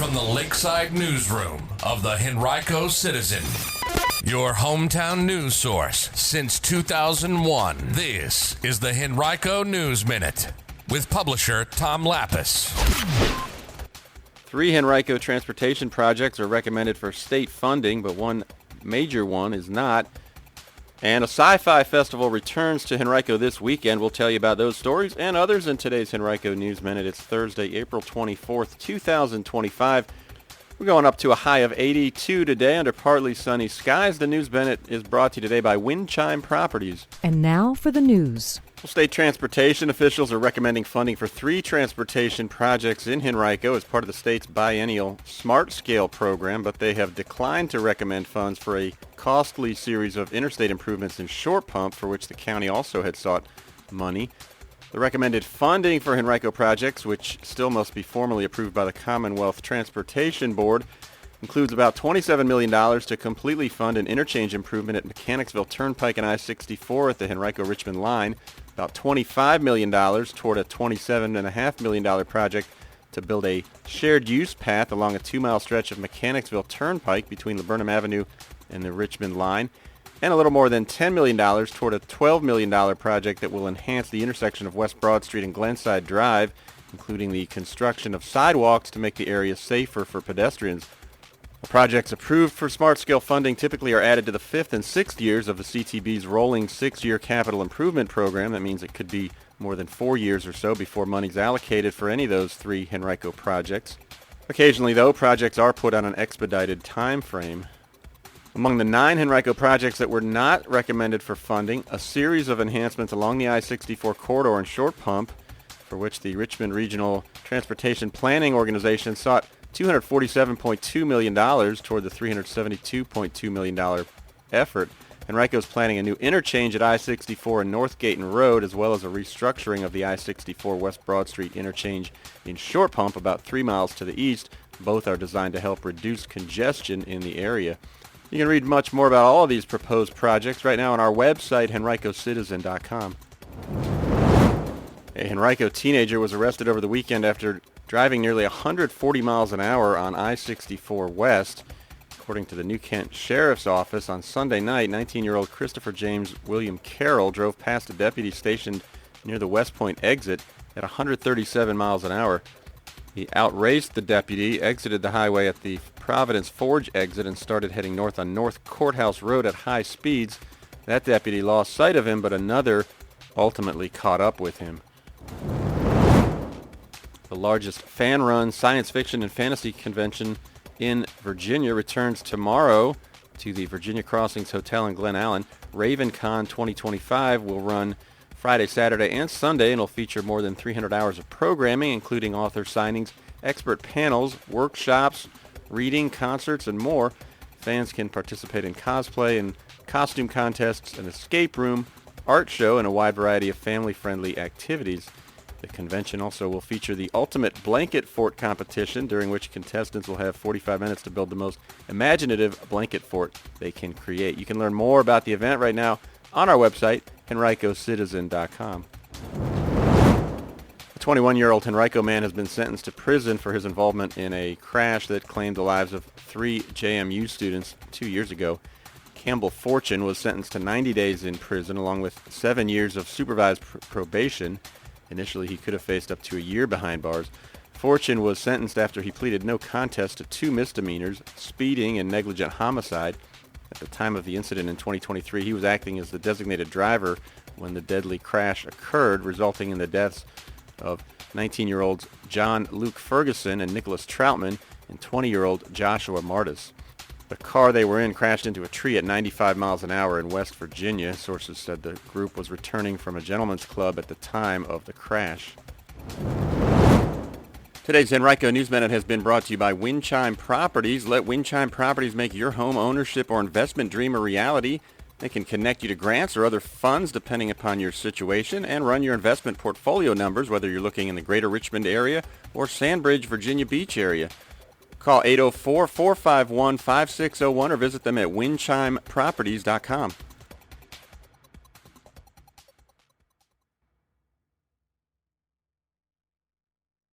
from the Lakeside Newsroom of the Henrico Citizen, your hometown news source since 2001. This is the Henrico News Minute with publisher Tom Lapis. 3 Henrico transportation projects are recommended for state funding, but one major one is not. And a sci-fi festival returns to Henrico this weekend. We'll tell you about those stories and others in today's Henrico News Minute. It's Thursday, April 24th, 2025. We're going up to a high of 82 today under partly sunny skies. The News Minute is brought to you today by Wind Chime Properties. And now for the news. Well, state transportation officials are recommending funding for 3 transportation projects in Henrico as part of the state's biennial Smart Scale program, but they have declined to recommend funds for a costly series of interstate improvements in Short Pump, for which the county also had sought money. The recommended funding for Henrico projects, which still must be formally approved by the Commonwealth Transportation Board, includes about $27 million to completely fund an interchange improvement at Mechanicsville Turnpike and I-64 at the Henrico-Richmond line, about $25 million toward a $27.5 million project to build a shared use path along a 2-mile stretch of Mechanicsville Turnpike between Laburnum Avenue and the Richmond line, and a little more than $10 million toward a $12 million project that will enhance the intersection of West Broad Street and Glenside Drive, including the construction of sidewalks to make the area safer for pedestrians. The projects approved for Smart Scale funding typically are added to the 5th and 6th years of the CTB's rolling 6-year capital improvement program. That means it could be more than 4 years or so before money's allocated for any of those 3 Henrico projects. Occasionally, though, projects are put on an expedited time frame. Among the 9 Henrico projects that were not recommended for funding, a series of enhancements along the I-64 corridor in Short Pump, for which the Richmond Regional Transportation Planning Organization sought $247.2 million toward the $372.2 million effort. Henrico is planning a new interchange at I-64 and North Gayton Road, as well as a restructuring of the I-64 West Broad Street interchange in Short Pump, about 3 miles to the east. Both are designed to help reduce congestion in the area. You can read much more about all of these proposed projects right now on our website, henricocitizen.com. A Henrico teenager was arrested over the weekend after driving nearly 140 miles an hour on I-64 West. According to the New Kent Sheriff's Office, on Sunday night, 19-year-old Christopher James William Carroll drove past a deputy stationed near the West Point exit at 137 miles an hour. He outraced the deputy, exited the highway at the Providence Forge exit, and started heading north on North Courthouse Road at high speeds. That deputy lost sight of him, but another ultimately caught up with him. The largest fan-run science fiction and fantasy convention in Virginia returns tomorrow to the Virginia Crossings Hotel in Glen Allen. RavenCon 2025 will run Friday, Saturday, and Sunday, and will feature more than 300 hours of programming, including author signings, expert panels, workshops, reading, concerts, and more. Fans can participate in cosplay and costume contests, an escape room, art show, and a wide variety of family-friendly activities. The convention also will feature the Ultimate Blanket Fort competition, during which contestants will have 45 minutes to build the most imaginative blanket fort they can create. You can learn more about the event right now on our website, henricocitizen.com. A 21-year-old Henrico man has been sentenced to prison for his involvement in a crash that claimed the lives of 3 JMU students 2 years ago. Campbell Fortune was sentenced to 90 days in prison along with 7 years of supervised probation. Initially, he could have faced up to a year behind bars. Fortune was sentenced after he pleaded no contest to 2 misdemeanors, speeding and negligent homicide. At the time of the incident in 2023, he was acting as the designated driver when the deadly crash occurred, resulting in the deaths of 19-year-olds John Luke Ferguson and Nicholas Troutman and 20-year-old Joshua Martis. The car they were in crashed into a tree at 95 miles an hour in West Virginia. Sources said the group was returning from a gentleman's club at the time of the crash. Today's Henrico News Minute has been brought to you by Wind Chime Properties. Let Wind Chime Properties make your home ownership or investment dream a reality. They can connect you to grants or other funds depending upon your situation and run your investment portfolio numbers, whether you're looking in the greater Richmond area or Sandbridge, Virginia Beach area. Call 804-451-5601 or visit them at windchimeproperties.com.